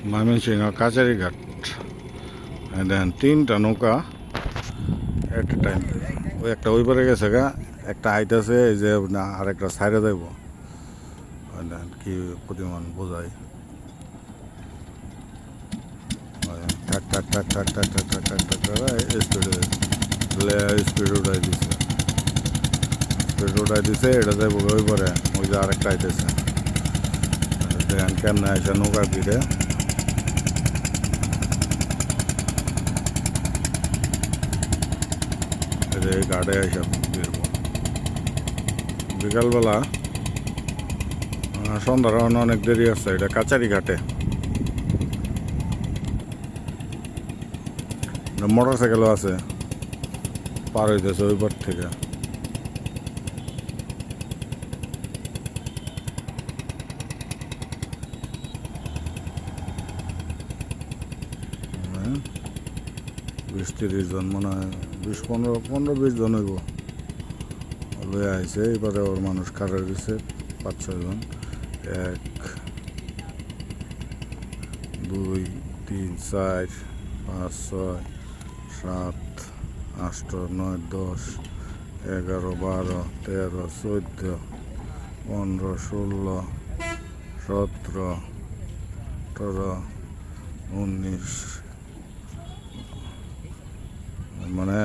ময়মনসিংহ কাচারি ঘাট দেন তিনটা নৌকা এট এ টাইম। ওই একটা ওই পারে গেছে গা, একটা আইতাছে এই যে না, আর একটা সাইডে যাইব। দেন কি পরিমাণ বোঝাই, ঠাক ঠাক ঠাক ঠাক ঠাক ঠাক ঠাক ঠাক ঠাক স্পিডে স্পিড উঠাই দিছে, স্পিড উঠাই দিছে। এটা যাইব ওই পারে, ওই যে আরেকটা আইতেছে। দেখেন কেমনে আসে নৌকা ভিড়ে। এই ঘাটে এসে বেরব বিকালবেলা। সন্ধ্যার অনেক দেরি আছে। এটা কাচারি ঘাটে মোটর সাইকেলও আছে, পার হইতেছে ওই পার থেকে। হ্যাঁ, 20-30 জন মনে হয়, 15-20 জন হইব লয়ে আইছে। এবারে ওর মানুষ কারা দিছে 5-6 জন। 1 2 3 4 5 6 7 8 9 10 11 12 13 14 15 16 17 18 19, মানে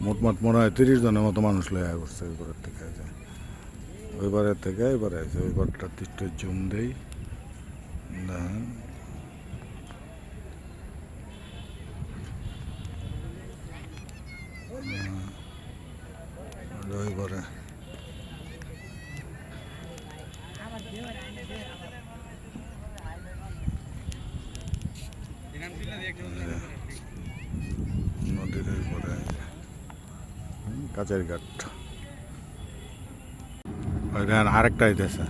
মোটমাট মনে হয় 30 জনের মতো মানুষ লয়ে করছে ওইবারের থেকে। ওইবারের থেকে এবারে আছে। ওইবারটা তিনটে জুম দেই, দেখেন ওইবারে নদীর ওইপারে কাচারি ঘাট। ওইখানে আরেকটা আইতেছে,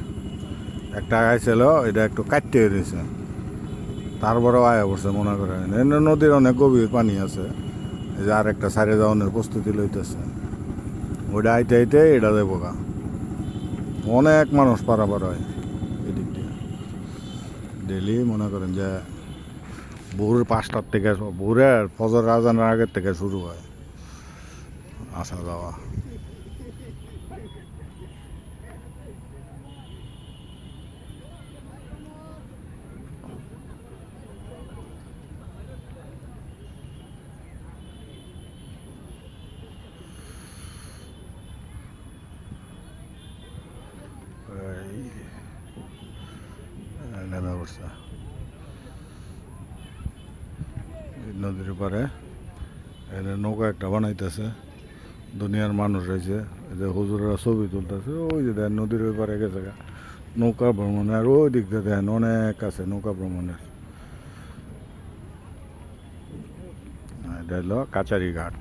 একটা আইছিল, এটা একটু কাটতে হয়েছে, তারপরেও আয়া পড়ছে মনে করেন। নদীর অনেক গভীর পানি আছে। এই যে আরেকটা সাইডে যাওয়ানোর প্রস্তুতি লইতেছে। ওইটা আইতে আইতে এটা যাবো গা। অনেক মানুষ পারাপার হয় এদিক দিয়ে ডেলি। মনে করেন যে ভোর 5টার থেকে, ভোরের ফজর আজানের আগের থেকে শুরু হয় আসা যাওয়া। নেমে পড়ছে নদীর পারে। এনে নৌকা একটা বানাইতেছে, দুনিয়ার মানুষ রয়েছে। এই যে হুজুরেরা ছবি তুলতেছে। ওই যে দেন নদীর ওই পারে গেছে নৌকা ভ্রমণে। আর ওই দিক দিয়ে দেন অনেক আছে নৌকা ভ্রমণের। এটা হলো কাচারি ঘাট।